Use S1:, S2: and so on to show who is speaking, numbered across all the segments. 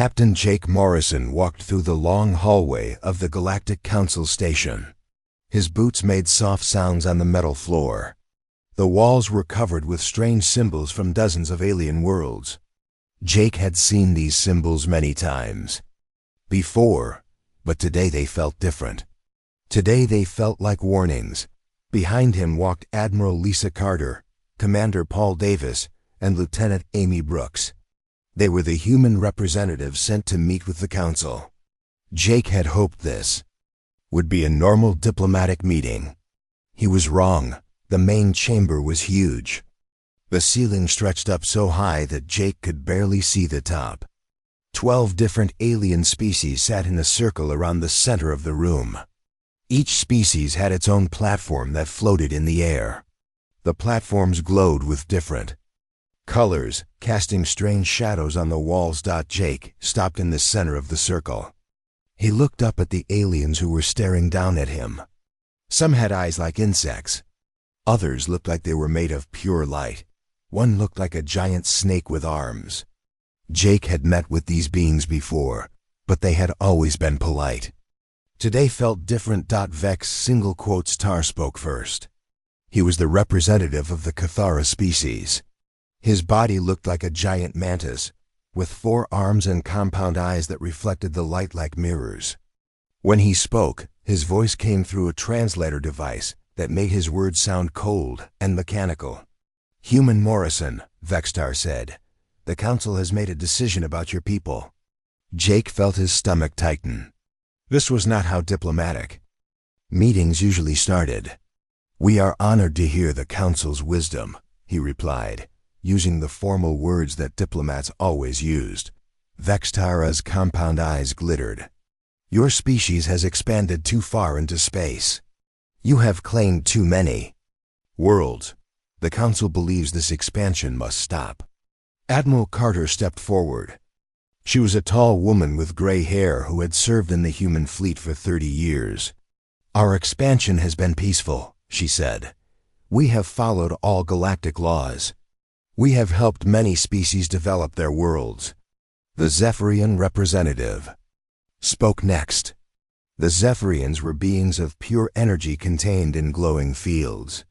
S1: Captain Jake Morrison walked through the long hallway of the Galactic Council station. His boots made soft sounds on the metal floor. The walls were covered with strange symbols from dozens of alien worlds. Jake had seen these symbols many times before, but today they felt different. Today they felt like warnings. Behind him walked Admiral Lisa Carter, Commander Paul Davis, and Lieutenant Amy Brooks. They were the human representatives sent to meet with the Council. Jake had hoped this would be a normal diplomatic meeting. He was wrong. The main chamber was huge. The ceiling stretched up so high that Jake could barely see the top. 12 different alien species sat in a circle around the center of the room. Each species had its own platform that floated in the air. The platforms glowed with different colors, casting strange shadows on the walls. Jake stopped in the center of the circle. He looked up at the aliens who were staring down at him. Some had eyes like insects. Others looked like they were made of pure light. One looked like a giant snake with arms. Jake had met with these beings before, but they had always been polite. Today felt different. Vex Tar spoke first. He was the representative of the Cathara species. His body looked like a giant mantis, with 4 arms and compound eyes that reflected the light like mirrors. When he spoke, his voice came through a translator device that made his words sound cold and mechanical. "Human Morrison," Vextar said, "the Council has made a decision about your people." Jake felt his stomach tighten. This was not how diplomatic meetings usually started. "We are honored to hear the Council's wisdom," he replied, using the formal words that diplomats always used. Vextara's compound eyes glittered. "Your species has expanded too far into space. You have claimed too many worlds. The Council believes this expansion must stop." Admiral Carter stepped forward. She was a tall woman with gray hair who had served in the human fleet for 30 years. "Our expansion has been peaceful," she said. "We have followed all galactic laws. We have helped many species develop their worlds." The Zephyrian representative spoke next. The Zephyrians were beings of pure energy contained in glowing fields.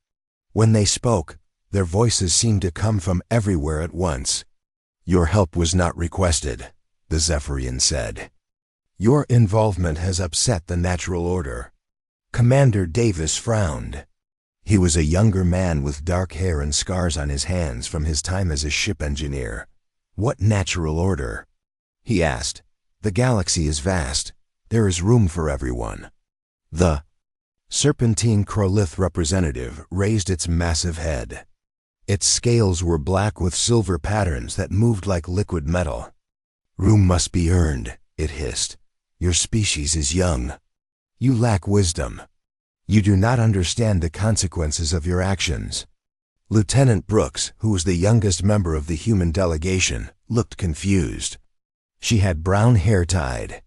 S1: When they spoke, their voices seemed to come from everywhere at once. "Your help was not requested," the Zephyrian said. "Your involvement has upset the natural order." Commander Davis frowned. He was a younger man with dark hair and scars on his hands from his time as a ship engineer. "What natural order?" he asked. "The galaxy is vast. There is room for everyone." The Serpentine Krolith representative raised its massive head. Its scales were black with silver patterns that moved like liquid metal. "Room must be earned," it hissed. "Your species is young. You lack wisdom. You do not understand the consequences of your actions." Lieutenant Brooks, who was the youngest member of the human delegation, looked confused. She had brown hair tied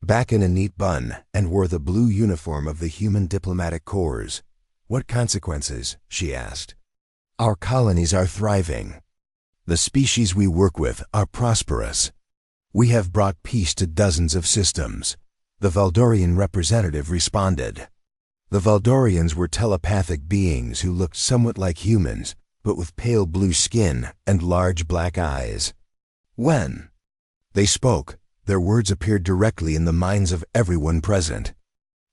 S1: back in a neat bun and wore the blue uniform of the human diplomatic corps. "What consequences?" she asked. "Our colonies are thriving. The species we work with are prosperous. We have brought peace to dozens of systems," the Valdorian representative responded. The Valdorians were telepathic beings who looked somewhat like humans, but with pale blue skin and large black eyes. When they spoke, their words appeared directly in the minds of everyone present.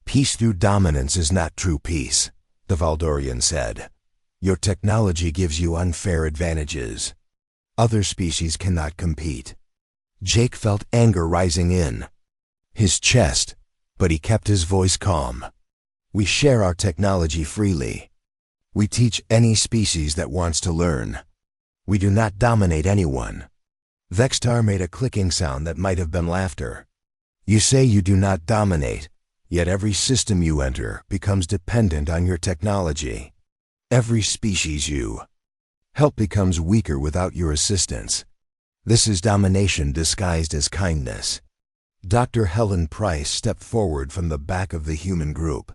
S1: "Peace through dominance is not true peace," the Valdorian said. "Your technology gives you unfair advantages. Other species cannot compete." Jake felt anger rising in his chest, but he kept his voice calm. "We share our technology freely. We teach any species that wants to learn. We do not dominate anyone." Vextar made a clicking sound that might have been laughter. "You say you do not dominate, yet every system you enter becomes dependent on your technology. Every species you help becomes weaker without your assistance. This is domination disguised as kindness." Dr. Helen Price stepped forward from the back of the human group.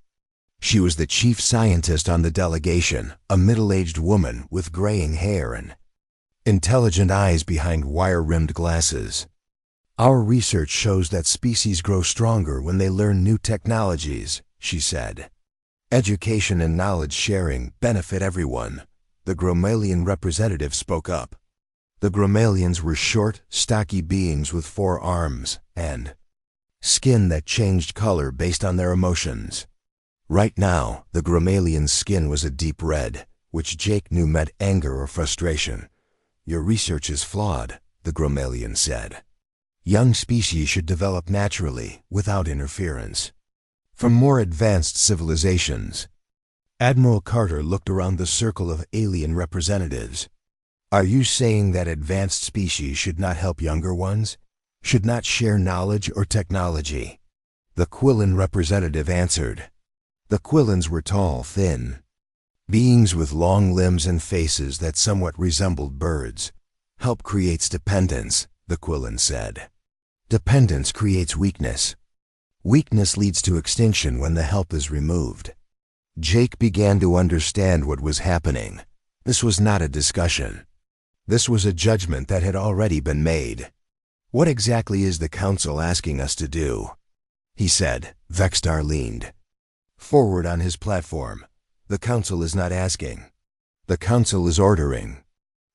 S1: She was the chief scientist on the delegation, a middle-aged woman with graying hair and intelligent eyes behind wire-rimmed glasses. Our research shows that species grow stronger when they learn new technologies, she said. Education and knowledge sharing benefit everyone, the Gromalian representative spoke up. The Gromalians were short, stocky beings with 4 arms and skin that changed color based on their emotions. Right now, the Gromalian's skin was a deep red, which Jake knew meant anger or frustration. Your research is flawed, the Gromalian said. Young species should develop naturally, without interference. From more advanced civilizations. Admiral Carter looked around the circle of alien representatives. Are you saying that advanced species should not help younger ones? Should not share knowledge or technology? The Quillan representative answered. The Quillans were tall, thin beings with long limbs and faces that somewhat resembled birds. Help creates dependence, the Quillan said. Dependence creates weakness. Weakness leads to extinction when the help is removed. Jake began to understand what was happening. This was not a discussion. This was a judgment that had already been made. What exactly is the Council asking us to do? He said. Vextar leaned forward on his platform. The Council is not asking. The Council is ordering.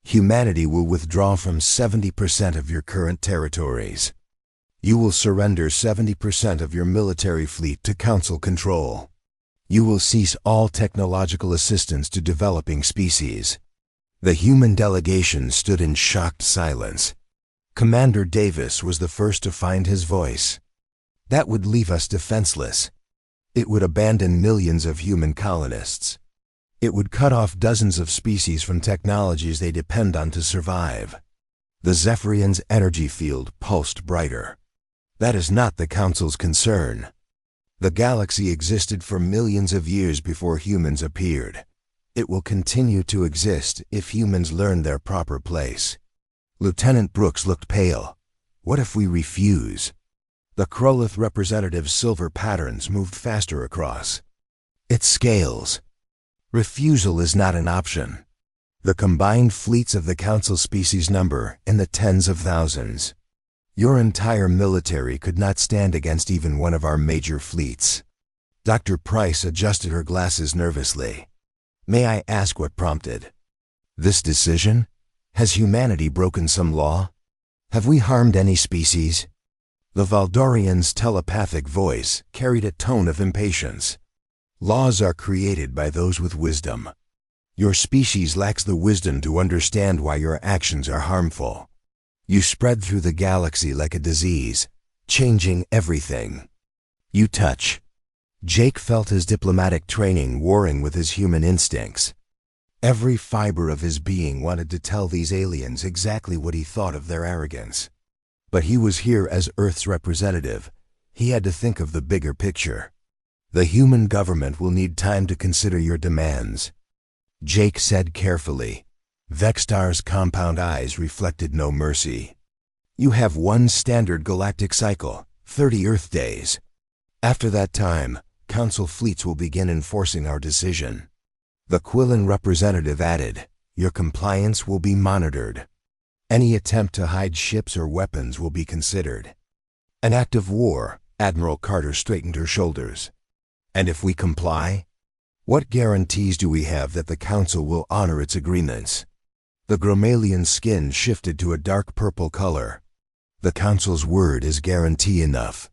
S1: Humanity will withdraw from 70% of your current territories. You will surrender 70% of your military fleet to Council control. You will cease all technological assistance to developing species. The human delegation stood in shocked silence. Commander Davis was the first to find his voice. That would leave us defenseless. It would abandon millions of human colonists. It would cut off dozens of species from technologies they depend on to survive. The Zephyrian's energy field pulsed brighter. That is not the Council's concern. The galaxy existed for millions of years before humans appeared. It will continue to exist if humans learn their proper place. Lieutenant Brooks looked pale. What if we refuse? The Krolith representative's silver patterns moved faster across. It scales. Refusal is not an option. The combined fleets of the Council species number in the tens of thousands. Your entire military could not stand against even one of our major fleets. Dr. Price adjusted her glasses nervously. May I ask what prompted this decision? Has humanity broken some law? Have we harmed any species? The Valdorian's telepathic voice carried a tone of impatience. Laws are created by those with wisdom. Your species lacks the wisdom to understand why your actions are harmful. You spread through the galaxy like a disease, changing everything you touch. Jake felt his diplomatic training warring with his human instincts. Every fiber of his being wanted to tell these aliens exactly what he thought of their arrogance. But he was here as Earth's representative. He had to think of the bigger picture. The human government will need time to consider your demands. Jake said carefully. Vextar's compound eyes reflected no mercy. You have one standard galactic cycle, 30 Earth days. After that time, Council fleets will begin enforcing our decision. The Quillan representative added, your compliance will be monitored. Any attempt to hide ships or weapons will be considered an act of war. Admiral Carter straightened her shoulders. And if we comply? What guarantees do we have that the Council will honor its agreements? The Gromalian's skin shifted to a dark purple color. The Council's word is guarantee enough.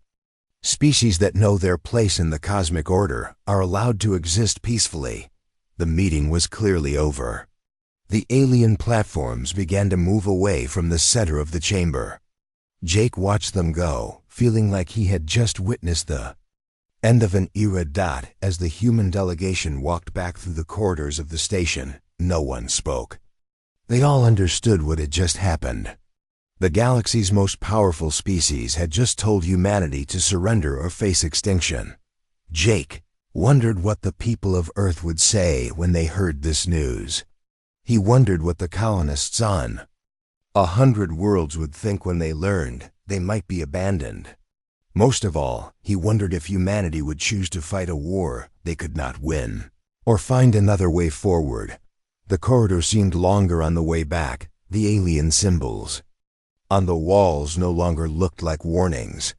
S1: Species that know their place in the cosmic order are allowed to exist peacefully. The meeting was clearly over. The alien platforms began to move away from the center of the chamber. Jake watched them go, feeling like he had just witnessed the end of an era. As the human delegation walked back through the corridors of the station, no one spoke. They all understood what had just happened. The galaxy's most powerful species had just told humanity to surrender or face extinction. Jake wondered what the people of Earth would say when they heard this news. He wondered what the colonists on 100 worlds would think when they learned they might be abandoned. Most of all, he wondered if humanity would choose to fight a war they could not win, or find another way forward. The corridor seemed longer on the way back, the alien symbols On the walls no longer looked like warnings.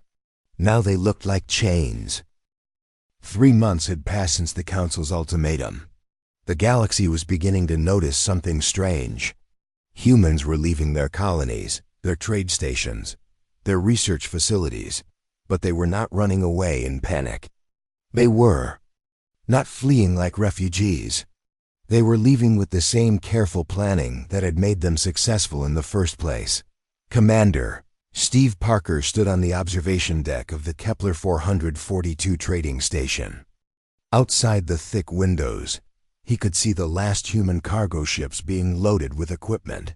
S1: Now they looked like chains. 3 months had passed since the Council's ultimatum. The galaxy was beginning to notice something strange. Humans were leaving their colonies, their trade stations, their research facilities, but they were not running away in panic. They were not fleeing like refugees. They were leaving with the same careful planning that had made them successful in the first place. Commander Steve Parker stood on the observation deck of the Kepler 442 trading station. Outside the thick windows, he could see the last human cargo ships being loaded with equipment.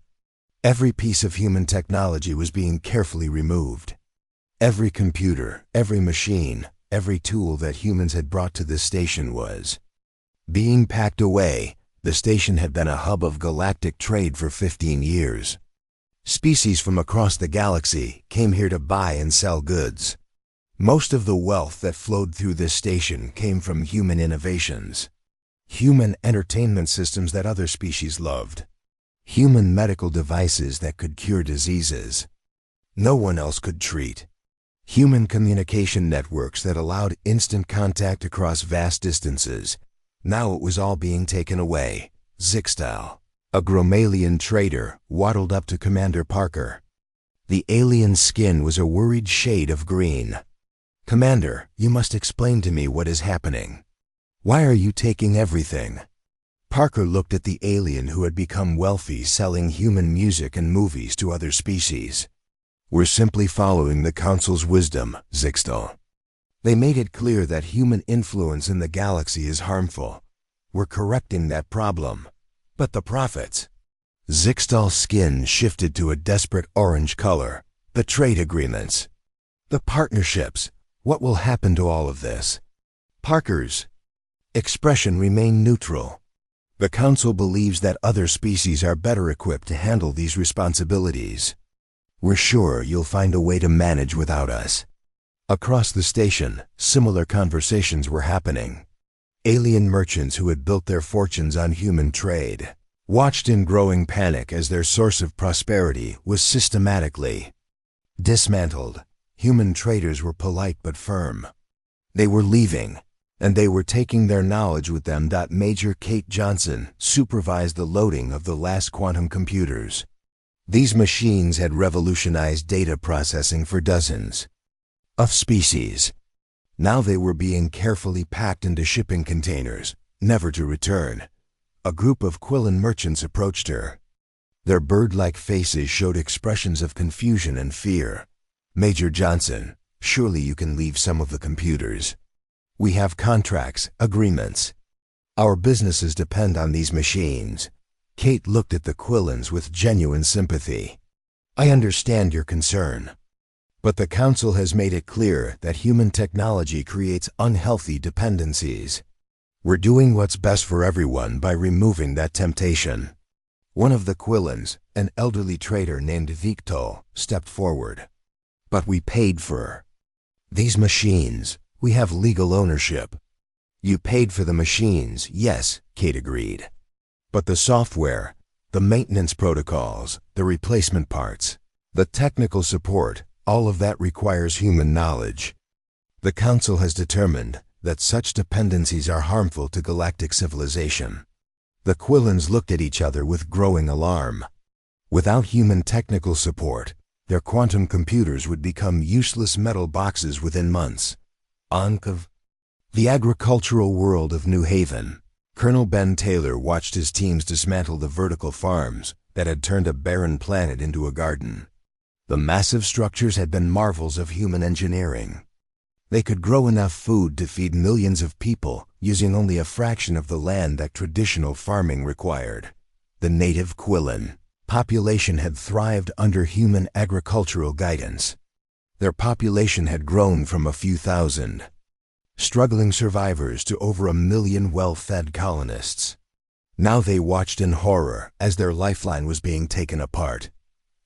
S1: Every piece of human technology was being carefully removed. Every computer, every machine, every tool that humans had brought to this station was being packed away. The station had been a hub of galactic trade for 15 years. Species from across the galaxy came here to buy and sell goods. Most of the wealth that flowed through this station came from human innovations. Human entertainment systems that other species loved. Human medical devices that could cure diseases no one else could treat. Human communication networks that allowed instant contact across vast distances. Now it was all being taken away. Zixtal, a Gromalian trader, waddled up to Commander Parker. The alien skin was a worried shade of green. "Commander, you must explain to me what is happening. Why are you taking everything?" Parker looked at the alien who had become wealthy selling human music and movies to other species. "We're simply following the Council's wisdom, Zixtal. They made it clear that human influence in the galaxy is harmful. We're correcting that problem. But the profits..." Zixtal's skin shifted to a desperate orange color. "The trade agreements. The partnerships. What will happen to all of this?" Parker's expression remained neutral. "The Council believes that other species are better equipped to handle these responsibilities. We're sure you'll find a way to manage without us." Across the station, similar conversations were happening. Alien merchants who had built their fortunes on human trade watched in growing panic as their source of prosperity was systematically dismantled. Human traders were polite but firm. They were leaving, and they were taking their knowledge with them. Major Kate Johnson supervised the loading of the last quantum computers. These machines had revolutionized data processing for dozens of species. Now they were being carefully packed into shipping containers, never to return. A group of Quillen merchants approached her. Their bird-like faces showed expressions of confusion and fear. "Major Johnson, surely you can leave some of the computers. We have contracts, agreements. Our businesses depend on these machines." Kate looked at the Quillens with genuine sympathy. "I understand your concern. But the Council has made it clear that human technology creates unhealthy dependencies. We're doing what's best for everyone by removing that temptation." One of the Quillens, an elderly trader named Victor, stepped forward. "But we paid for these machines. We have legal ownership." "You paid for the machines, yes," Kate agreed. "But the software, the maintenance protocols, the replacement parts, the technical support, all of that requires human knowledge. The Council has determined that such dependencies are harmful to galactic civilization." The Quillens looked at each other with growing alarm. Without human technical support, their quantum computers would become useless metal boxes within months. Of the agricultural world of New Haven, Colonel Ben Taylor watched his teams dismantle the vertical farms that had turned a barren planet into a garden. The massive structures had been marvels of human engineering. They could grow enough food to feed millions of people using only a fraction of the land that traditional farming required. The native Quillen population had thrived under human agricultural guidance. Their population had grown from a few thousand struggling survivors to over 1 million well-fed colonists. Now they watched in horror as their lifeline was being taken apart.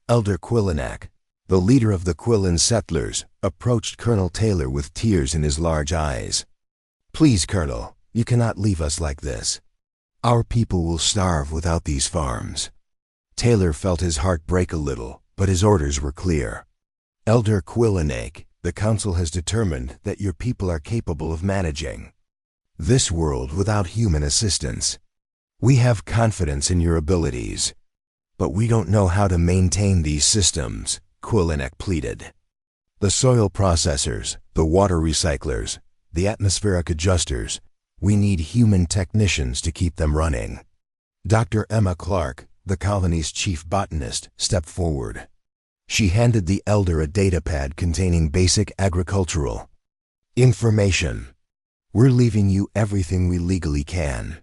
S1: Elder Quillenak, the leader of the Quillen settlers, approached Colonel Taylor with tears in his large eyes. "Please, Colonel, you cannot leave us like this. Our people will starve without these farms." Taylor felt his heart break a little but his orders were clear. Elder Quillenake, the Council has determined that your people are capable of managing this world without human assistance. We have confidence in your abilities, but we don't know how to maintain these systems, Quillenake pleaded. The soil processors, the water recyclers, the atmospheric adjusters, we need human technicians to keep them running. Dr. Emma Clark, the colony's chief botanist, stepped forward. She handed the elder a datapad containing basic agricultural information. We're leaving you everything we legally can.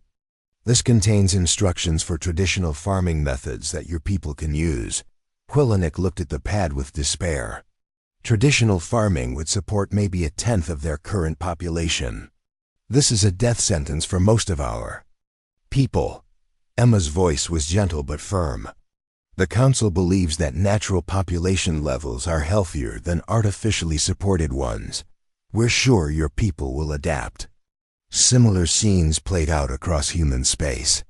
S1: This contains instructions for traditional farming methods that your people can use. Quillenake looked at the pad with despair. Traditional farming would support maybe 1/10 of their current population. This is a death sentence for most of our people. Emma's voice was gentle but firm. The Council believes that natural population levels are healthier than artificially supported ones. We're sure your people will adapt. Similar scenes played out across human space.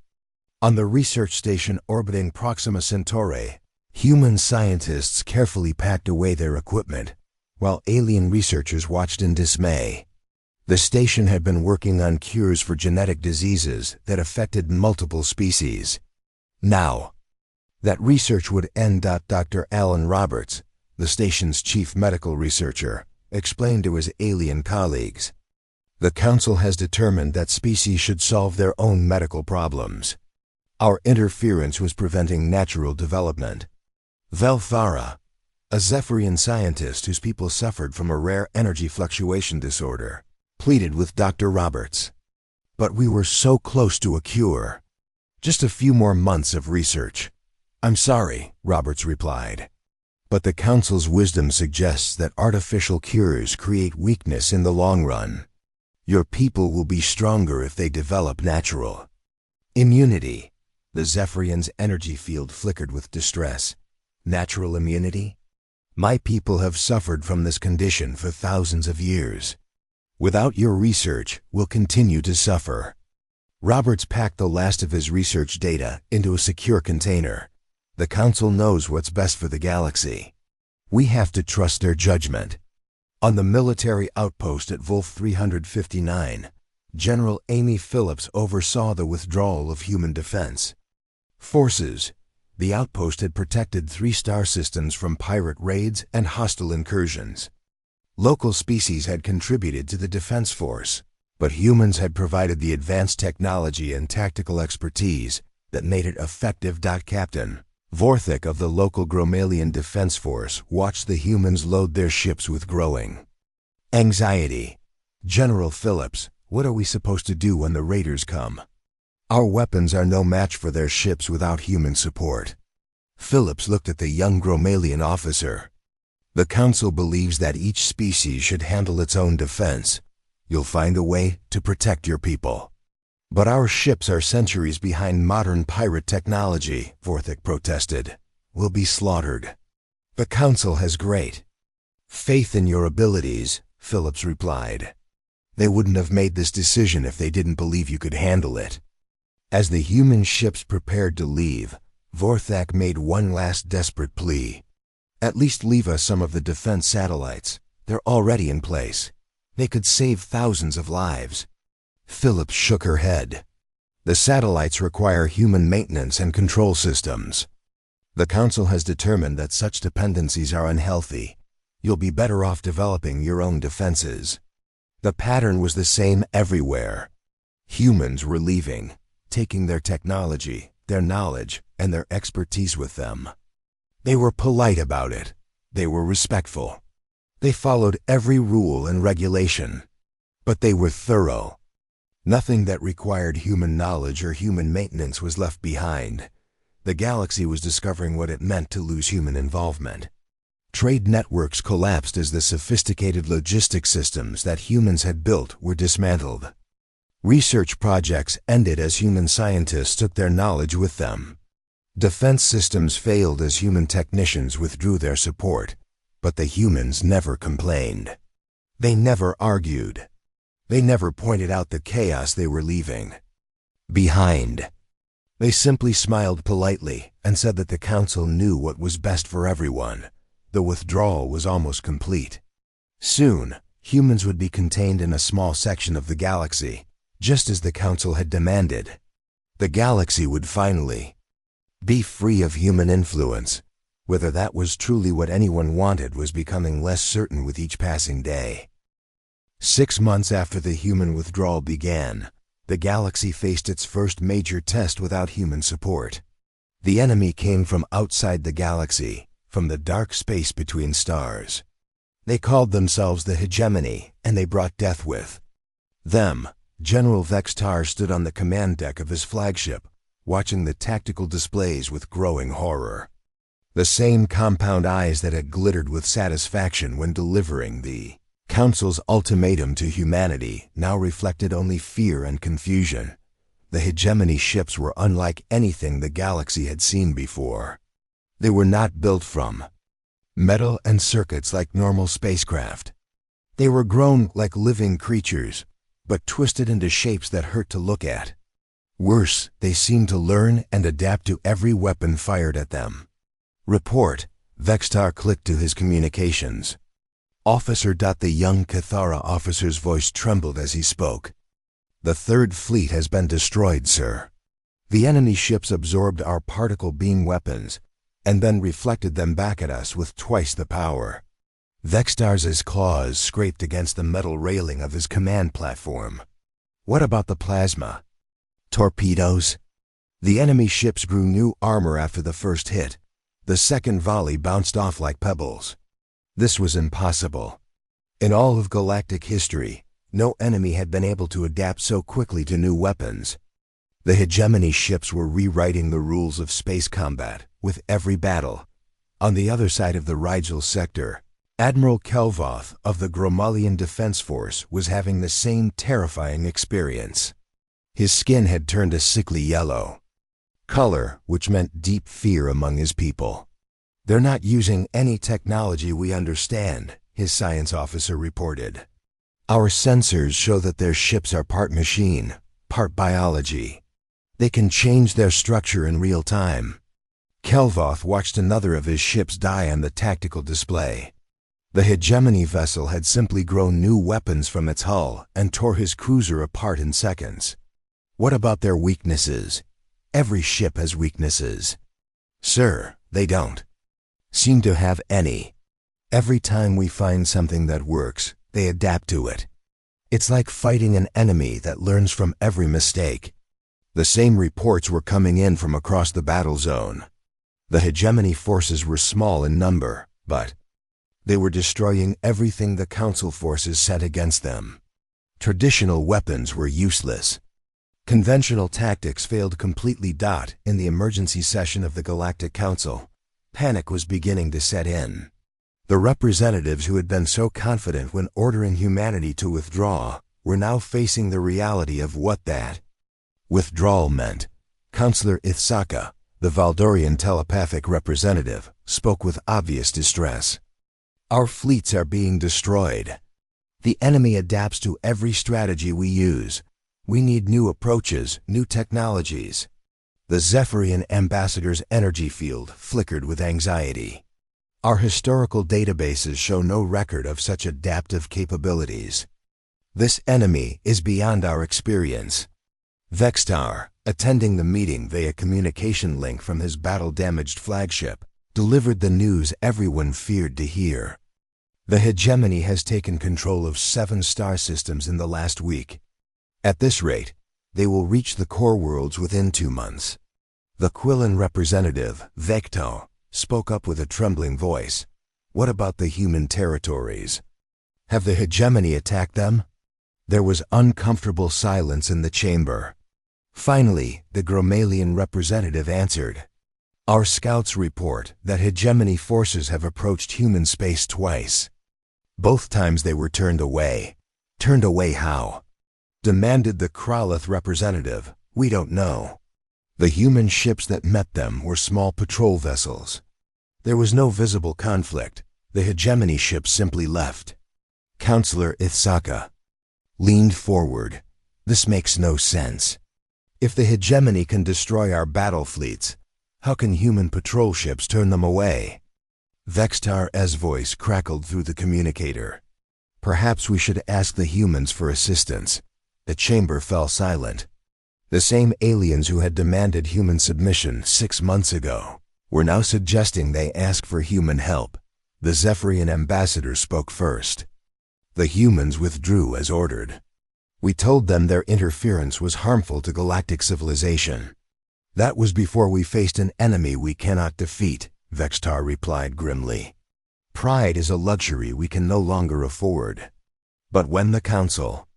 S1: On the research station orbiting Proxima Centauri, human scientists carefully packed away their equipment, while alien researchers watched in dismay. The station had been working on cures for genetic diseases that affected multiple species. Now, that research would end. Dr. Alan Roberts, the station's chief medical researcher, explained to his alien colleagues. The Council has determined that species should solve their own medical problems. Our interference was preventing natural development. Velthara, a Zephyrian scientist whose people suffered from a rare energy fluctuation disorder, pleaded with Dr. Roberts. But we were so close to a cure. Just a few more months of research. I'm sorry, Roberts replied. But the Council's wisdom suggests that artificial cures create weakness in the long run. Your people will be stronger if they develop natural immunity. The Zephyrian's energy field flickered with distress. Natural immunity? My people have suffered from this condition for thousands of years. Without your research, we'll continue to suffer. Roberts packed the last of his research data into a secure container. The Council knows what's best for the galaxy. We have to trust their judgment. On the military outpost at Wolf 359, General Amy Phillips oversaw the withdrawal of human defense forces. The outpost had protected 3 star systems from pirate raids and hostile incursions. Local species had contributed to the defense force, but humans had provided the advanced technology and tactical expertise that made it effective. Captain Vorthik of the local Gromalian Defense Force watched the humans load their ships with growing anxiety. General Phillips, what are we supposed to do when the raiders come? Our weapons are no match for their ships without human support. Phillips looked at the young Gromalian officer. The Council believes that each species should handle its own defense. You'll find a way to protect your people. But our ships are centuries behind modern pirate technology, Vorthik protested. We'll be slaughtered. The Council has great faith in your abilities, Phillips replied. They wouldn't have made this decision if they didn't believe you could handle it. As the human ships prepared to leave, Vorthak made one last desperate plea. At least leave us some of the defense satellites. They're already in place. They could save thousands of lives. Phillips shook her head. The satellites require human maintenance and control systems. The Council has determined that such dependencies are unhealthy. You'll be better off developing your own defenses. The pattern was the same everywhere. Humans were leaving, taking their technology, their knowledge, and their expertise with them. They were polite about it. They were respectful. They followed every rule and regulation. But they were thorough. Nothing that required human knowledge or human maintenance was left behind. The galaxy was discovering what it meant to lose human involvement. Trade networks collapsed as the sophisticated logistic systems that humans had built were dismantled. Research projects ended as human scientists took their knowledge with them. Defense systems failed as human technicians withdrew their support, but the humans never complained. They never argued. They never pointed out the chaos they were leaving behind. They simply smiled politely and said that the council knew what was best for everyone. The withdrawal was almost complete. Soon, humans would be contained in a small section of the galaxy, just as the council had demanded. The galaxy would finally be free of human influence. Whether that was truly what anyone wanted was becoming less certain with each passing day. 6 months after the human withdrawal began, the galaxy faced its first major test without human support. The enemy came from outside the galaxy, from the dark space between stars. They called themselves the Hegemony, and they brought death with them. General Vextar stood on the command deck of his flagship, watching the tactical displays with growing horror. The same compound eyes that had glittered with satisfaction when delivering the Council's ultimatum to humanity now reflected only fear and confusion. The Hegemony ships were unlike anything the galaxy had seen before. They were not built from metal and circuits like normal spacecraft. They were grown like living creatures, but twisted into shapes that hurt to look at. Worse, they seemed to learn and adapt to every weapon fired at them. Report. Vextar clicked to his communications. Officer. The young Cathara officer's voice trembled as he spoke. The Third Fleet has been destroyed, sir. The enemy ships absorbed our particle beam weapons and then reflected them back at us with twice the power. Vextar's claws scraped against the metal railing of his command platform. What about the plasma? Torpedoes? The enemy ships grew new armor after the first hit. The second volley bounced off like pebbles. This was impossible. In all of galactic history, no enemy had been able to adapt so quickly to new weapons. The Hegemony ships were rewriting the rules of space combat with every battle. On the other side of the Rigel sector, Admiral Kelvoth of the Gromalian Defense Force was having the same terrifying experience. His skin had turned a sickly yellow color, which meant deep fear among his people. They're not using any technology we understand, his science officer reported. Our sensors show that their ships are part machine, part biology. They can change their structure in real time. Kelvoth watched another of his ships die on the tactical display. The Hegemony vessel had simply grown new weapons from its hull and tore his cruiser apart in seconds. What about their weaknesses? Every ship has weaknesses. Sir, they don't seem to have any. Every time we find something that works, they adapt to it. It's like fighting an enemy that learns from every mistake. The same reports were coming in from across the battle zone. The Hegemony forces were small in number, but they were destroying everything the Council forces sent against them. Traditional weapons were useless. Conventional tactics failed completely. In the emergency session of the Galactic Council, panic was beginning to set in. The representatives who had been so confident when ordering humanity to withdraw were now facing the reality of what that withdrawal meant. Counselor Ithsaka, the Valdorian telepathic representative, spoke with obvious distress. Our fleets are being destroyed. The enemy adapts to every strategy we use. We need new approaches, new technologies. The Zephyrian ambassador's energy field flickered with anxiety. Our historical databases show no record of such adaptive capabilities. This enemy is beyond our experience. Vextar, attending the meeting via communication link from his battle-damaged flagship, delivered the news everyone feared to hear. The Hegemony has taken control of 7 star systems in the last week. At this rate, they will reach the core worlds within 2 months. The Quillan representative, Vecto, spoke up with a trembling voice. What about the human territories? Have the Hegemony attacked them? There was uncomfortable silence in the chamber. Finally, the Gromalian representative answered. Our scouts report that Hegemony forces have approached human space twice. Both times they were turned away. Turned away how? Demanded the Kraloth representative. We don't know. The human ships that met them were small patrol vessels. There was no visible conflict. The Hegemony ships simply left. Counselor Ithsaka leaned forward. This makes no sense. If the hegemony can destroy our battle fleets, how can human patrol ships turn them away? Vextar's voice crackled through the communicator. Perhaps we should ask the humans for assistance. The chamber fell silent. The same aliens who had demanded human submission 6 months ago were now suggesting they ask for human help. The Zephyrian ambassador spoke first. The humans withdrew as ordered. We told them their interference was harmful to galactic civilization. That was before we faced an enemy we cannot defeat, Vextar replied grimly. Pride is a luxury we can no longer afford. But when the Council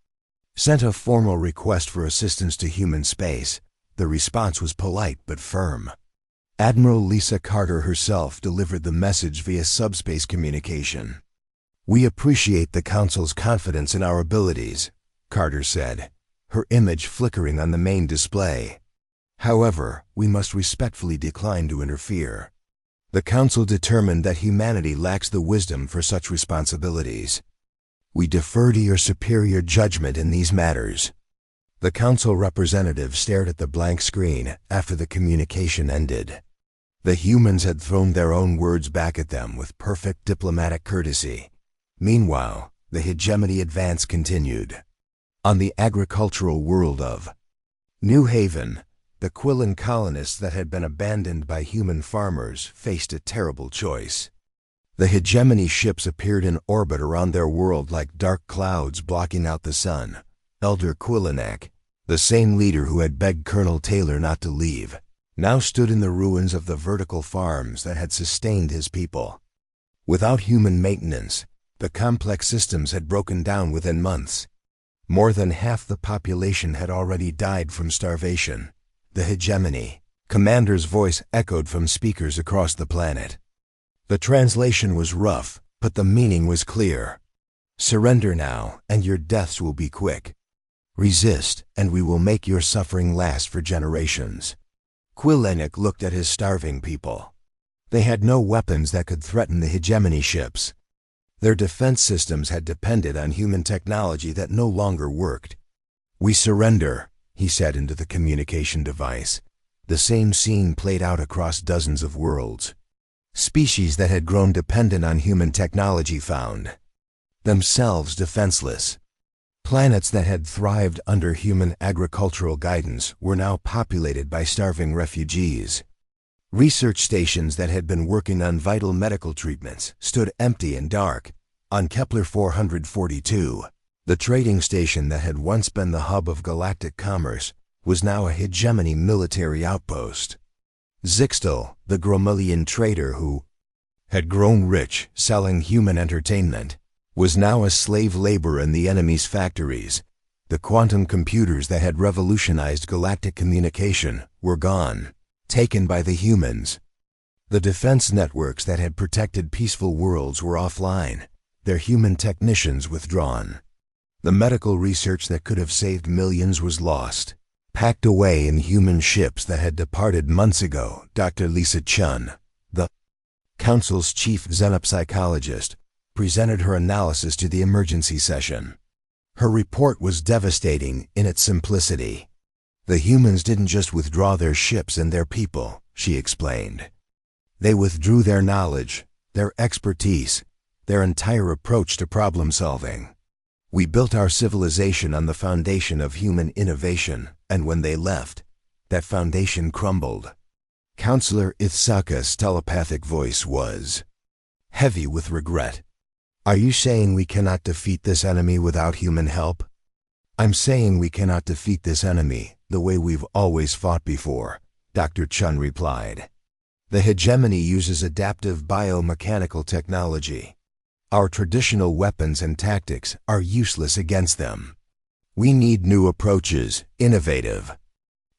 S1: sent a formal request for assistance to human space, the response was polite but firm. Admiral Lisa Carter herself delivered the message via subspace communication. We appreciate the Council's confidence in our abilities, Carter said, her image flickering on the main display. However, we must respectfully decline to interfere. The Council determined that humanity lacks the wisdom for such responsibilities. We defer to your superior judgment in these matters. The Council representative stared at the blank screen after the communication ended. The humans had thrown their own words back at them with perfect diplomatic courtesy. Meanwhile, the hegemony advance continued. On the agricultural world of New Haven, the Quillan colonists that had been abandoned by human farmers faced a terrible choice. The hegemony ships appeared in orbit around their world like dark clouds blocking out the sun. Elder Quillanek, the same leader who had begged Colonel Taylor not to leave, now stood in the ruins of the vertical farms that had sustained his people. Without human maintenance, the complex systems had broken down within months. More than half the population had already died from starvation. The hegemony commander's voice echoed from speakers across the planet. The translation was rough, but the meaning was clear. Surrender now, and your deaths will be quick. Resist, and we will make your suffering last for generations. Quillanek looked at his starving people. They had no weapons that could threaten the hegemony ships. Their defense systems had depended on human technology that no longer worked. We surrender, he said into the communication device. The same scene played out across dozens of worlds. Species that had grown dependent on human technology found themselves defenseless. Planets that had thrived under human agricultural guidance were now populated by starving refugees. Research stations that had been working on vital medical treatments stood empty and dark. On Kepler 442, the trading station that had once been the hub of galactic commerce was now a hegemony military outpost. Zixtal, the Gromullian trader who had grown rich selling human entertainment, was now a slave labor in the enemy's factories. The quantum computers that had revolutionized galactic communication were gone, taken by the humans. The defense networks that had protected peaceful worlds were offline, their human technicians withdrawn. The medical research that could have saved millions was lost, packed away in human ships that had departed months ago. Dr. Lisa Chun, the Council's chief xenopsychologist, presented her analysis to the emergency session. Her report was devastating in its simplicity. The humans didn't just withdraw their ships and their people, she explained. They withdrew their knowledge, their expertise, their entire approach to problem solving. We built our civilization on the foundation of human innovation, and when they left, that foundation crumbled. Counselor Ithsaka's telepathic voice was heavy with regret. Are you saying we cannot defeat this enemy without human help? I'm saying we cannot defeat this enemy the way we've always fought before, Dr. Chun replied. The hegemony uses adaptive biomechanical technology. Our traditional weapons and tactics are useless against them. We need new approaches, innovative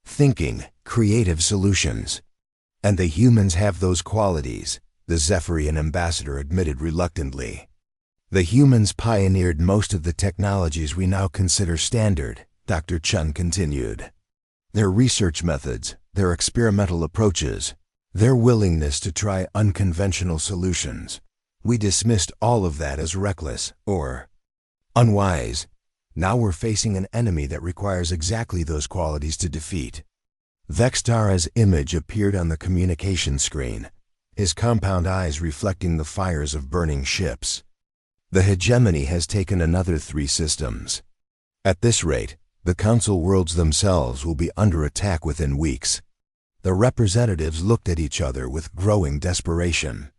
S1: thinking, creative solutions. And the humans have those qualities, the Zephyrian ambassador admitted reluctantly. The humans pioneered most of the technologies we now consider standard, Dr. Chun continued. Their research methods, their experimental approaches, their willingness to try unconventional solutions. We dismissed all of that as reckless or unwise. Now we're facing an enemy that requires exactly those qualities to defeat. Vextara's image appeared on the communication screen, his compound eyes reflecting the fires of burning ships. The hegemony has taken another 3 systems. At this rate, the Council worlds themselves will be under attack within weeks. The representatives looked at each other with growing desperation.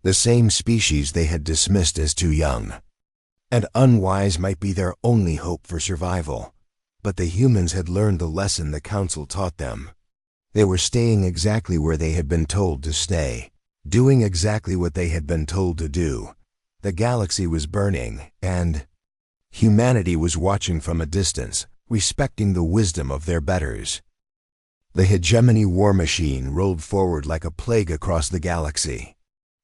S1: The same species they had dismissed as too young and unwise might be their only hope for survival. But the humans had learned the lesson the Council taught them. They were staying exactly where they had been told to stay, doing exactly what they had been told to do. The galaxy was burning, and humanity was watching from a distance, respecting the wisdom of their betters. The hegemony war machine rolled forward like a plague across the galaxy.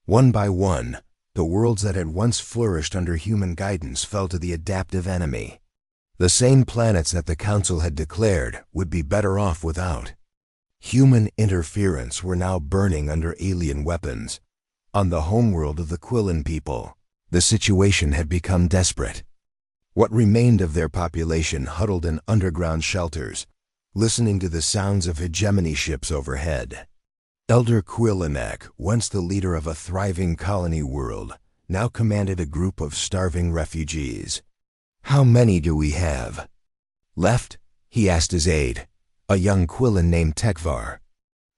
S1: One by one, the worlds that had once flourished under human guidance fell to the adaptive enemy. The same planets that the Council had declared would be better off without. Human interference were now burning under alien weapons. On the homeworld of the Quillan people, the situation had become desperate. What remained of their population huddled in underground shelters, listening to the sounds of hegemony ships overhead. Elder Quillanek, once the leader of a thriving colony world, now commanded a group of starving refugees. "How many do we have left?" he asked his aide, a young Quillan named Tekvar.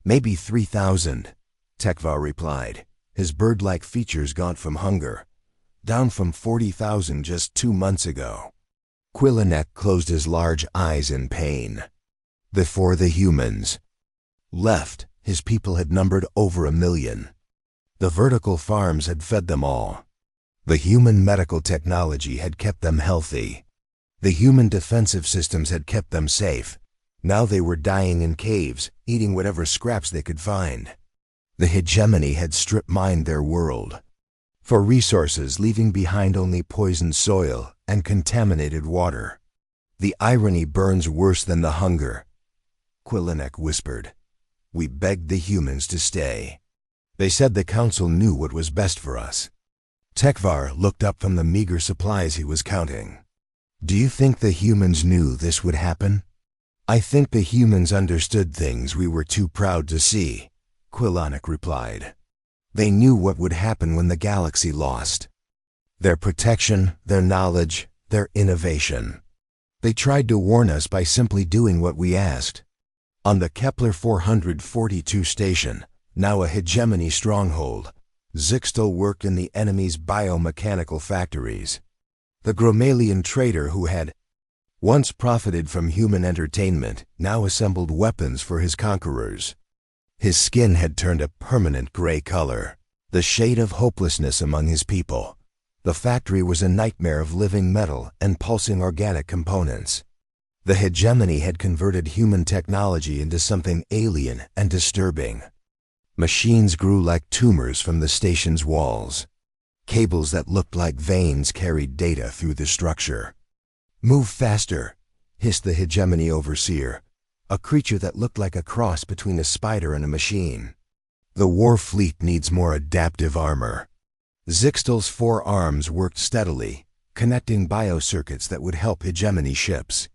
S1: "Maybe 3,000, Tekvar replied, his bird-like features gaunt from hunger, down from 40,000 just 2 months ago. Quillanek closed his large eyes in pain. Before the humans left, his people had numbered over 1 million. The vertical farms had fed them all. The human medical technology had kept them healthy. The human defensive systems had kept them safe. Now they were dying in caves, eating whatever scraps they could find. The hegemony had strip-mined their world for resources, leaving behind only poisoned soil and contaminated water. "The irony burns worse than the hunger," Quillanek whispered. "We begged the humans to stay. They said the Council knew what was best for us." Tekvar looked up from the meager supplies he was counting. "Do you think the humans knew this would happen?" "I think the humans understood things we were too proud to see," Quillanek replied. "They knew what would happen when the galaxy lost. Their protection, their knowledge, their innovation. They tried to warn us by simply doing what we asked." On the Kepler 442 station, now a hegemony stronghold, Zixtal worked in the enemy's biomechanical factories. The Gromalian trader who had once profited from human entertainment now assembled weapons for his conquerors. His skin had turned a permanent gray color, the shade of hopelessness among his people. The factory was a nightmare of living metal and pulsing organic components. The hegemony had converted human technology into something alien and disturbing. Machines grew like tumors from the station's walls. Cables that looked like veins carried data through the structure. "Move faster," hissed the hegemony overseer, a creature that looked like a cross between a spider and a machine. "The war fleet needs more adaptive armor." Zixtal's 4 arms worked steadily, connecting biocircuits that would help hegemony ships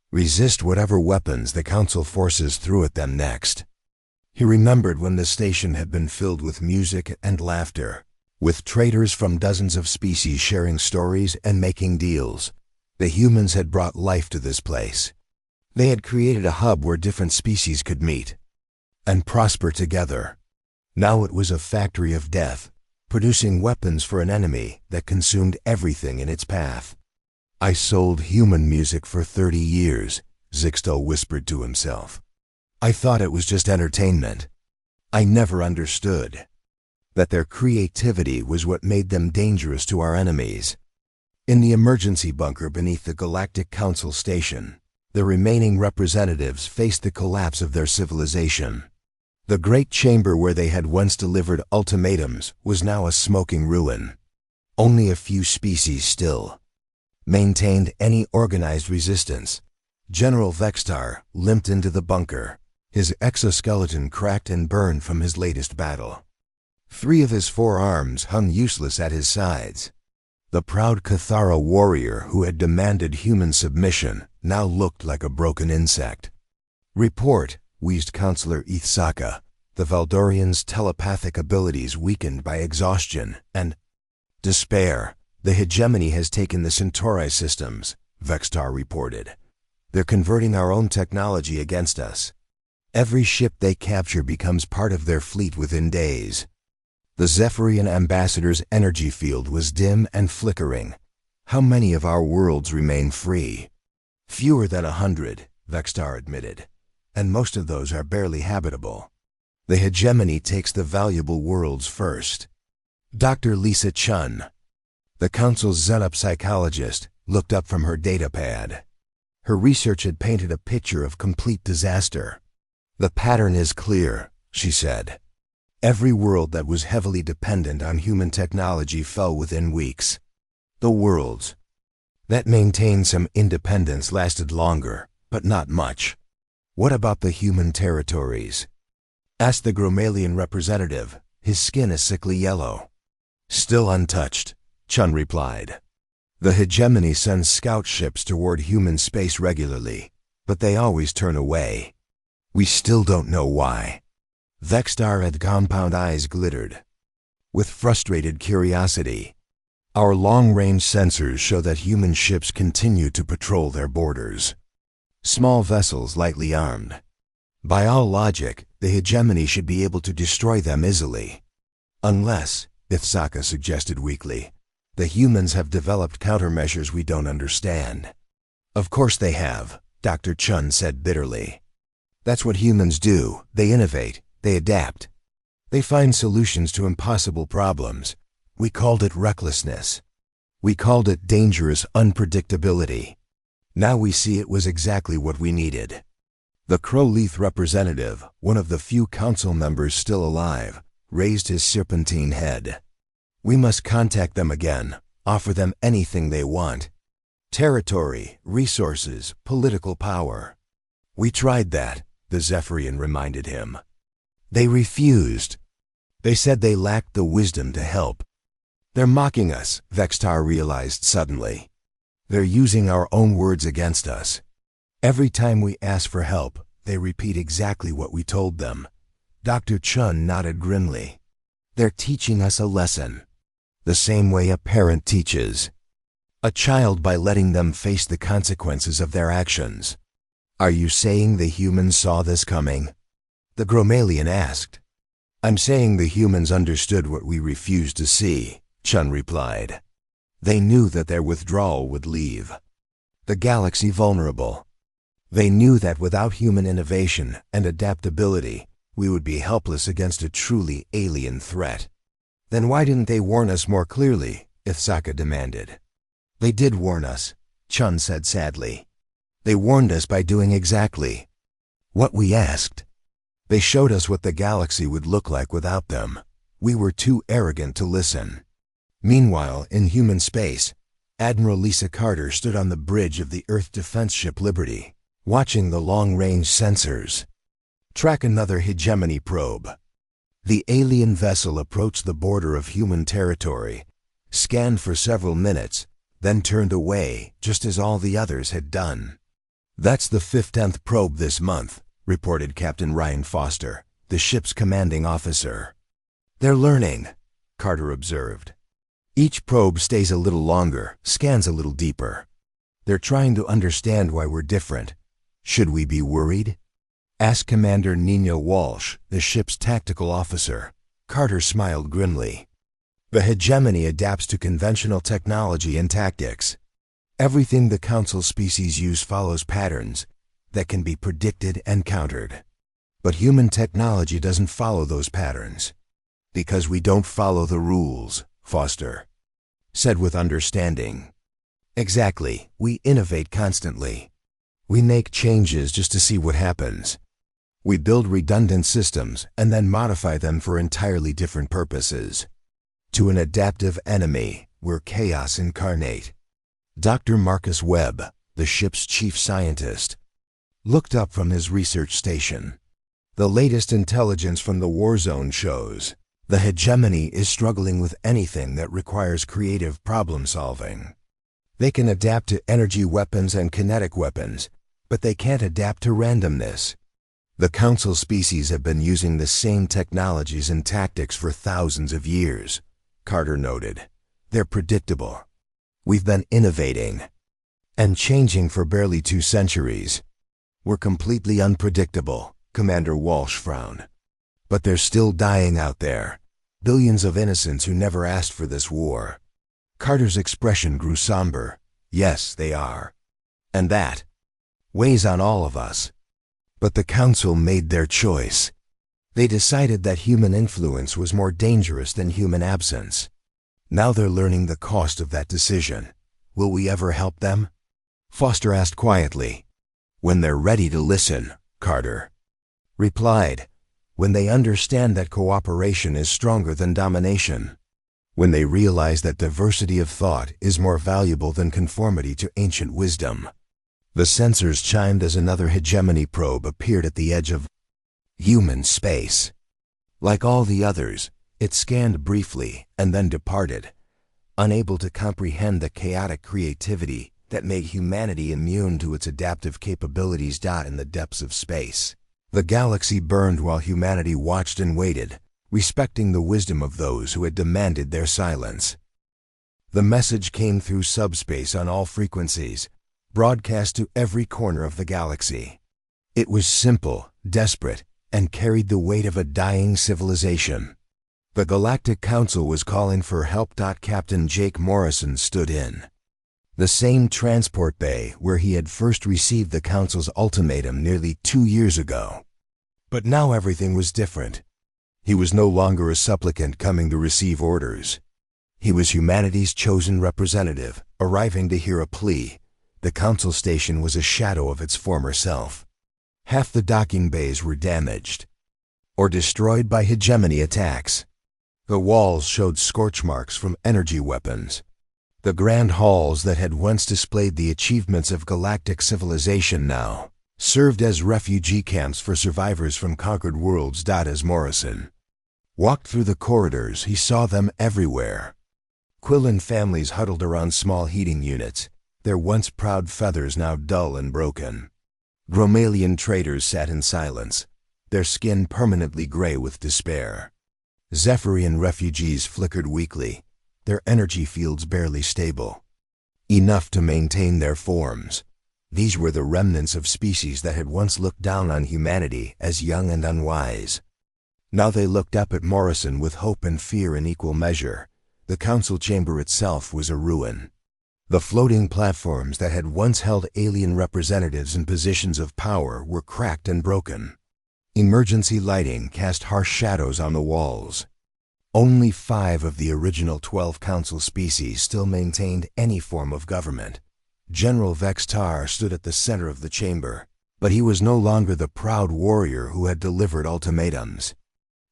S1: resist whatever weapons the Council forces threw at them next. He remembered when the station had been filled with music and laughter, with traders from dozens of species sharing stories and making deals. The humans had brought life to this place. They had created a hub where different species could meet and prosper together. Now it was a factory of death, producing weapons for an enemy that consumed everything in its path. "I sold human music for 30 years, Zixtal whispered to himself. "I thought it was just entertainment. I never understood that their creativity was what made them dangerous to our enemies." In the emergency bunker beneath the Galactic Council station, the remaining representatives faced the collapse of their civilization. The great chamber where they had once delivered ultimatums was now a smoking ruin. Only a few species still maintained any organized resistance. General Vextar limped into the bunker, his exoskeleton cracked and burned from his latest battle. 3 of his 4 arms hung useless at his sides. The proud Cathara warrior who had demanded human submission now looked like a broken insect. "Report," wheezed Counselor Ithsaka. "The Valdorian's telepathic abilities weakened by exhaustion and despair. The hegemony has taken the Centauri systems," Vextar reported. "They're converting our own technology against us. Every ship they capture becomes part of their fleet within days." The Zephyrian ambassador's energy field was dim and flickering. "How many of our worlds remain free?" "Fewer than 100, Vextar admitted, "and most of those are barely habitable. The hegemony takes the valuable worlds first." Dr. Lisa Chun, the Council's xenopsychologist, looked up from her datapad. Her research had painted a picture of complete disaster. "The pattern is clear," she said. Every world that was heavily dependent on human technology fell within weeks. The worlds that maintained some independence lasted longer, but not much. "What about the human territories?" asked the Gromalian representative, his skin a sickly yellow. "Still untouched," Chun replied. "The hegemony sends scout ships toward human space regularly, but they always turn away. We still don't know why." Vextar had compound eyes glittered with frustrated curiosity. "Our long-range sensors show that human ships continue to patrol their borders. Small vessels lightly armed. By all logic, the hegemony should be able to destroy them easily. Unless," Ithsaka suggested weakly, "the humans have developed countermeasures we don't understand." "Of course they have," Dr. Chun said bitterly. "That's what humans do. They innovate. They adapt. They find solutions to impossible problems. We called it recklessness. We called it dangerous unpredictability. Now we see it was exactly what we needed." The Crowleaf representative, one of the few council members still alive, raised his serpentine head. "We must contact them again, offer them anything they want. Territory, resources, political power." "We tried that," the Zephyrian reminded him. "They refused. They said they lacked the wisdom to help." "They're mocking us," Vextar realized suddenly. "They're using our own words against us. Every time we ask for help, they repeat exactly what we told them." Dr. Chun nodded grimly. "They're teaching us a lesson. The same way a parent teaches a child, by letting them face the consequences of their actions." "Are you saying the humans saw this coming?" the Gromalian asked. "I'm saying the humans understood what we refused to see," Chun replied. "They knew that their withdrawal would leave the galaxy vulnerable. They knew that without human innovation and adaptability, we would be helpless against a truly alien threat." "Then why didn't they warn us more clearly?" Ithsaka demanded. "They did warn us," Chun said sadly. "They warned us by doing exactly what we asked. They showed us what the galaxy would look like without them. We were too arrogant to listen." Meanwhile, in human space, Admiral Lisa Carter stood on the bridge of the Earth defense ship Liberty, watching the long-range sensors track another hegemony probe. The alien vessel approached the border of human territory, scanned for several minutes, then turned away, just as all the others had done. "That's the 15th probe this month," reported Captain Ryan Foster, the ship's commanding officer. "They're learning," Carter observed. "Each probe stays a little longer, scans a little deeper. They're trying to understand why we're different. Should we be worried?" asked Commander Nina Walsh, the ship's tactical officer. Carter smiled grimly. "The hegemony adapts to conventional technology and tactics. Everything the Council species use follows patterns that can be predicted and countered. But human technology doesn't follow those patterns. Because we don't follow the rules," Foster said with understanding. "Exactly. We innovate constantly. We make changes just to see what happens. We build redundant systems and then modify them for entirely different purposes. To an adaptive enemy, we're chaos incarnate." Dr. Marcus Webb, the ship's chief scientist, looked up from his research station. "The latest intelligence from the war zone shows The hegemony is struggling with anything that requires creative problem-solving. They can adapt to energy weapons and kinetic weapons, but they can't adapt to randomness. The Council species have been using the same technologies and tactics for thousands of years, Carter noted. They're predictable. We've been innovating and changing for barely 2 centuries. We're completely unpredictable, Commander Walsh frowned. But they're still dying out there. Billions of innocents who never asked for this war. Carter's expression grew somber. Yes, they are. And that weighs on all of us. But the Council made their choice. They decided that human influence was more dangerous than human absence. Now they're learning the cost of that decision. Will we ever help them? Foster asked quietly. When they're ready to listen, Carter replied. When they understand that cooperation is stronger than domination. When they realize that diversity of thought is more valuable than conformity to ancient wisdom. The sensors chimed as another hegemony probe appeared at the edge of human space. Like all the others, it scanned briefly and then departed, unable to comprehend the chaotic creativity that made humanity immune to its adaptive capabilities. In the depths of space, the galaxy burned while humanity watched and waited, respecting the wisdom of those who had demanded their silence. The message came through subspace on all frequencies, broadcast to every corner of the galaxy. It was simple, desperate, and carried the weight of a dying civilization. The Galactic Council was calling for help. Captain Jake Morrison stood in the same transport bay where he had first received the Council's ultimatum nearly 2 years ago. But now everything was different. He was no longer a supplicant coming to receive orders. He was humanity's chosen representative, arriving to hear a plea. The Council station was a shadow of its former self. Half the docking bays were damaged or destroyed by hegemony attacks. The walls showed scorch marks from energy weapons. The grand halls that had once displayed the achievements of galactic civilization now served as refugee camps for survivors from conquered worlds. As Morrison walked through the corridors, he saw them everywhere. Quillan families huddled around small heating units, their once proud feathers now dull and broken. Gromalian traders sat in silence, their skin permanently gray with despair. Zephyrian refugees flickered weakly, their energy fields barely stable enough to maintain their forms. These were the remnants of species that had once looked down on humanity as young and unwise. Now they looked up at Morrison with hope and fear in equal measure. The Council chamber itself was a ruin. The floating platforms that had once held alien representatives in positions of power were cracked and broken. Emergency lighting cast harsh shadows on the walls. Only 5 of the original 12 Council species still maintained any form of government. General Vextar stood at the center of the chamber, but he was no longer the proud warrior who had delivered ultimatums.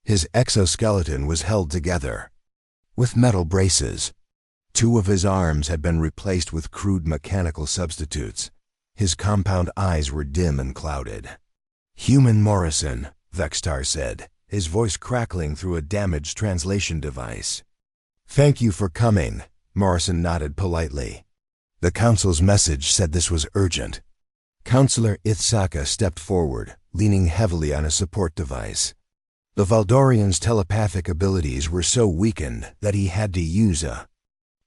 S1: His exoskeleton was held together with metal braces. 2 of his arms had been replaced with crude mechanical substitutes. His compound eyes were dim and clouded. "Human Morrison," Vextar said, his voice crackling through a damaged translation device. "Thank you for coming," Morrison nodded politely. The Council's message said this was urgent. Counselor Ithsaka stepped forward, leaning heavily on a support device. The Valdorian's telepathic abilities were so weakened that he had to use a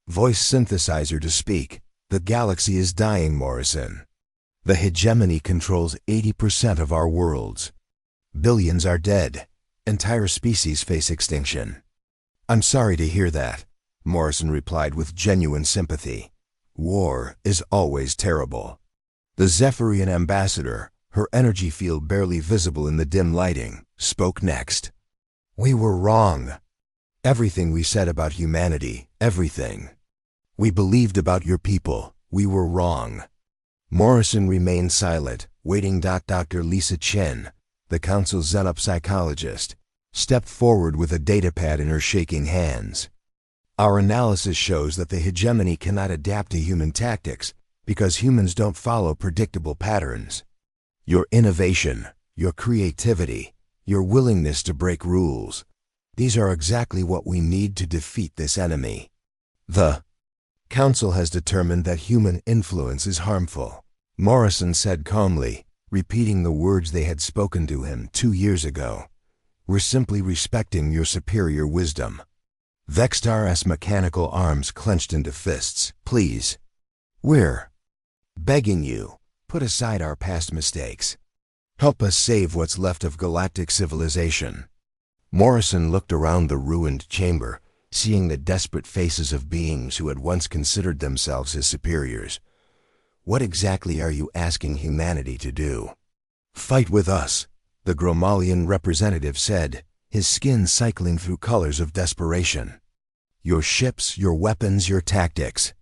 S1: voice synthesizer to speak. "The galaxy is dying, Morrison. The hegemony controls 80% of our worlds. Billions are dead. Entire species face extinction." "I'm sorry to hear that," Morrison replied with genuine sympathy. "War is always terrible." The Zephyrian ambassador, her energy field barely visible in the dim lighting, spoke next. "We were wrong. Everything we said about humanity, everything we believed about your people, we were wrong." Morrison remained silent, waiting. Dr. Lisa Chen, the Council's xenopsychologist, stepped forward with a datapad in her shaking hands. "Our analysis shows that the hegemony cannot adapt to human tactics because humans don't follow predictable patterns. Your innovation, your creativity, your willingness to break rules, These are exactly what we need to defeat this enemy. The Council has determined that human influence is harmful, Morrison said calmly, repeating the words they had spoken to him 2 years ago. We're simply respecting your superior wisdom. Vextar's mechanical arms clenched into fists. Please. We're begging you, put aside our past mistakes. Help us save what's left of galactic civilization. Morrison looked around the ruined chamber, seeing the desperate faces of beings who had once considered themselves his superiors. What exactly are you asking humanity to do? Fight with us, the Gromalian representative said, his skin cycling through colors of desperation. Your ships, your weapons, your tactics.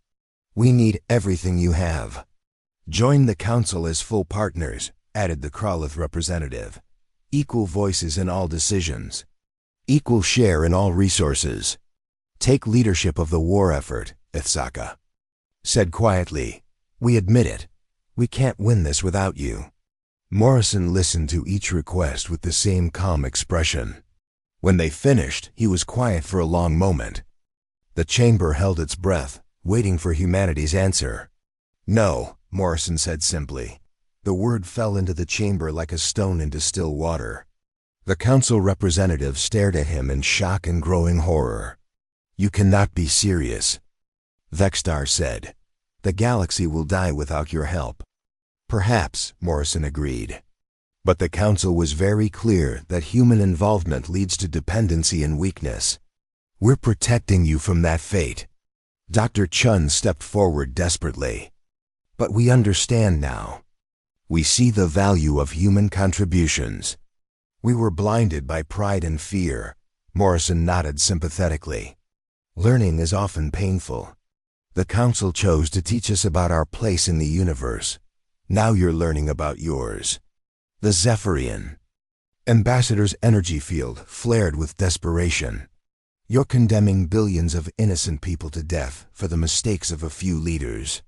S1: We need everything you have. Join the Council as full partners, added the Kraloth representative. Equal voices in all decisions. Equal share in all resources. Take leadership of the war effort, Ithsaka said quietly. We admit it. We can't win this without you. Morrison listened to each request with the same calm expression. When they finished, he was quiet for a long moment. The chamber held its breath, waiting for humanity's answer. No, Morrison said simply. The word fell into the chamber like a stone into still water. The Council representative stared at him in shock and growing horror. You cannot be serious, Vextar said. The galaxy will die without your help. Perhaps, Morrison agreed. But the Council was very clear that human involvement leads to dependency and weakness. We're protecting you from that fate. Dr. Chun stepped forward desperately. But we understand now. We see the value of human contributions. We were blinded by pride and fear. Morrison nodded sympathetically. Learning is often painful. The Council chose to teach us about our place in the universe. Now you're learning about yours. The Zephyrian. Ambassador's energy field flared with desperation. You're condemning billions of innocent people to death for the mistakes of a few leaders.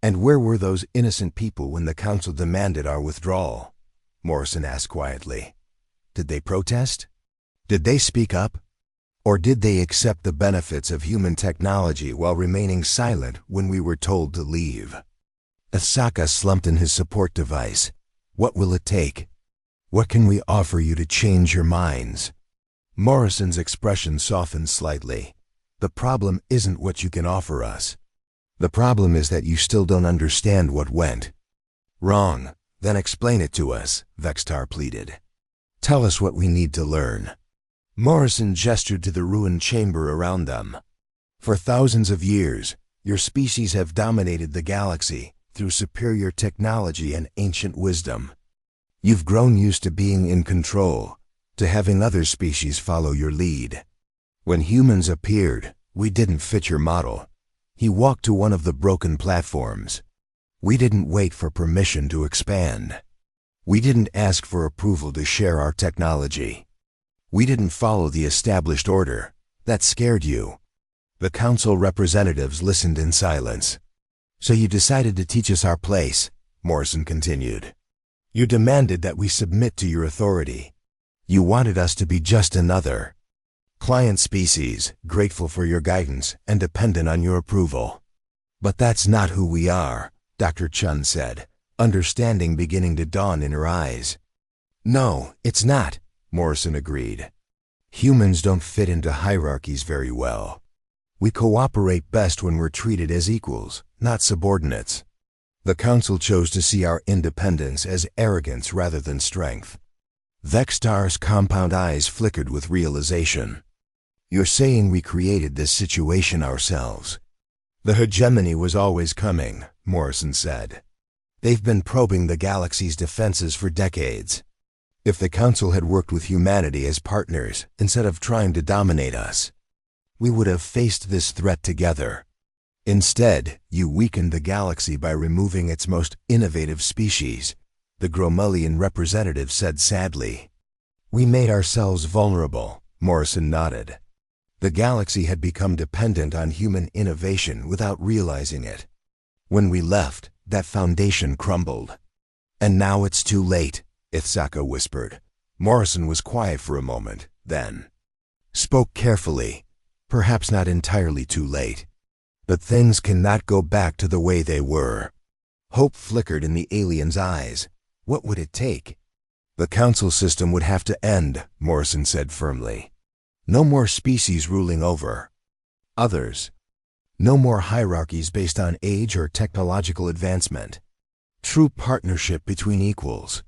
S1: And where were those innocent people when the Council demanded our withdrawal? Morrison asked quietly. Did they protest? Did they speak up? Or did they accept the benefits of human technology while remaining silent when we were told to leave? Asaka slumped in his support device. What will it take? What can we offer you to change your minds? Morrison's expression softened slightly. The problem isn't what you can offer us. The problem is that you still don't understand what went wrong. Then explain it to us, Vextar pleaded. Tell us what we need to learn. Morrison gestured to the ruined chamber around them. For thousands of years, your species have dominated the galaxy through superior technology and ancient wisdom. You've grown used to being in control, to having other species follow your lead. When humans appeared, we didn't fit your model. He walked to one of the broken platforms. We didn't wait for permission to expand. We didn't ask for approval to share our technology. We didn't follow the established order. That scared you. The Council representatives listened in silence. So you decided to teach us our place, Morrison continued. You demanded that we submit to your authority. You wanted us to be just another client species, grateful for your guidance and dependent on your approval. But that's not who we are, Dr. Chun said, understanding beginning to dawn in her eyes. No, it's not, Morrison agreed. Humans don't fit into hierarchies very well. We cooperate best when we're treated as equals, not subordinates. The Council chose to see our independence as arrogance rather than strength. Vextar's compound eyes flickered with realization. You're saying we created this situation ourselves. The hegemony was always coming, Morrison said. They've been probing the galaxy's defenses for decades. If the Council had worked with humanity as partners instead of trying to dominate us, we would have faced this threat together. Instead, you weakened the galaxy by removing its most innovative species, the Gromalian representative said sadly. We made ourselves vulnerable, Morrison nodded. The galaxy had become dependent on human innovation without realizing it. When we left, that foundation crumbled. And now it's too late, Ithsaka whispered. Morrison was quiet for a moment, then. spoke carefully, perhaps not entirely too late. But things cannot go back to the way they were. Hope flickered in the alien's eyes. What would it take? The council system would have to end, Morrison said firmly. No more species ruling over others. No more hierarchies based on age or technological advancement. True partnership between equals.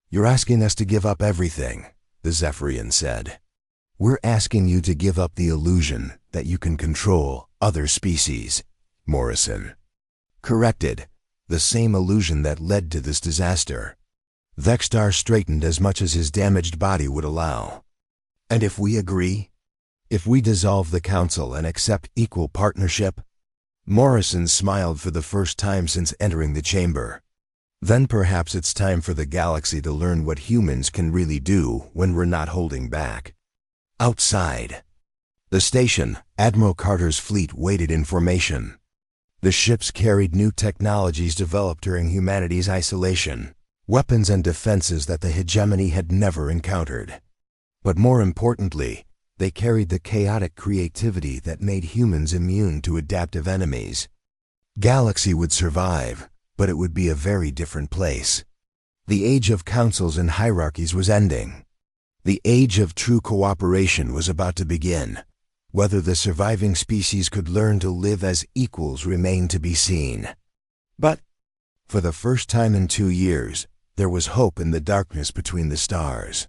S1: You're asking us to give up everything, the Zephyrian said. We're asking you to give up the illusion that you can control other species, Morrison corrected, the same illusion that led to this disaster. Vextar straightened as much as his damaged body would allow. And if we agree? If we dissolve the council and accept equal partnership? Morrison smiled for the first time since entering the chamber. Then perhaps it's time for the galaxy to learn what humans can really do when we're not holding back. Outside the station, Admiral Carter's fleet waited in formation. The ships carried new technologies developed during humanity's isolation, weapons and defenses that the hegemony had never encountered. But more importantly, they carried the chaotic creativity that made humans immune to adaptive enemies. Galaxy would survive, but it would be a very different place. The age of councils and hierarchies was ending. The age of true cooperation was about to begin. Whether the surviving species could learn to live as equals remained to be seen. But, for the first time in 2 years, there was hope in the darkness between the stars.